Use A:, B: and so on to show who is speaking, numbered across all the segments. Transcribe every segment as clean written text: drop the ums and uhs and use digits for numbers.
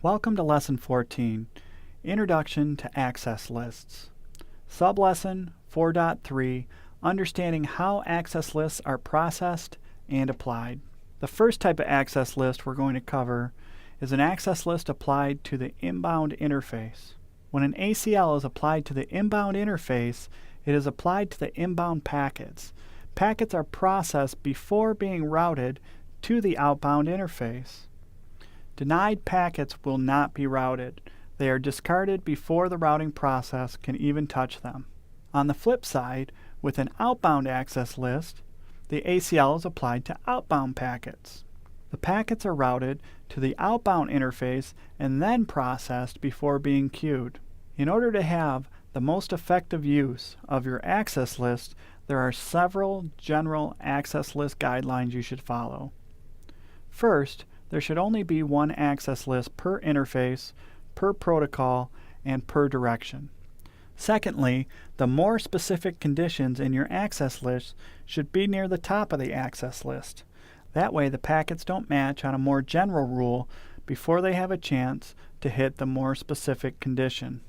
A: Welcome to Lesson 14, Introduction to Access Lists. Sublesson 4.3, Understanding how access lists are processed and applied. The first type of access list we're going to cover is an access list applied to the inbound interface. When an ACL is applied to the inbound interface, it is applied to the inbound packets. Packets are processed before being routed to the outbound interface. Denied packets will not be routed. They are discarded before the routing process can even touch them. On the flip side, with an outbound access list, the ACL is applied to outbound packets. The packets are routed to the outbound interface and then processed before being queued. In order to have the most effective use of your access list, there are several general access list guidelines you should follow. First, there should only be one access list per interface, per protocol, and per direction. Secondly, the more specific conditions in your access list should be near the top of the access list. That way the packets don't match on a more general rule before they have a chance to hit the more specific condition.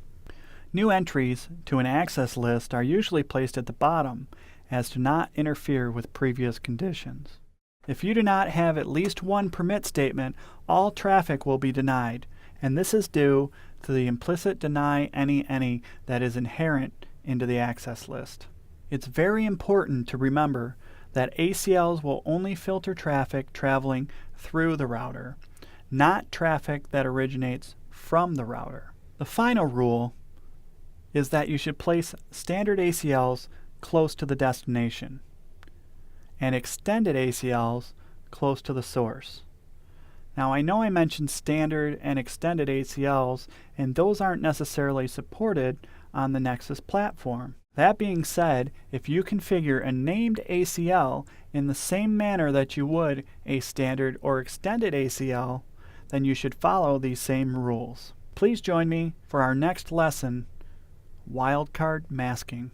A: New entries to an access list are usually placed at the bottom as to not interfere with previous conditions. If you do not have at least one permit statement, all traffic will be denied, and this is due to the implicit deny any that is inherent into the access list. It's very important to remember that ACLs will only filter traffic traveling through the router, not traffic that originates from the router. The final rule is that you should place standard ACLs close to the destination and extended ACLs close to the source. Now I know I mentioned standard and extended ACLs, and those aren't necessarily supported on the Nexus platform. That being said, if you configure a named ACL in the same manner that you would a standard or extended ACL, then you should follow these same rules. Please join me for our next lesson, Wildcard Masking.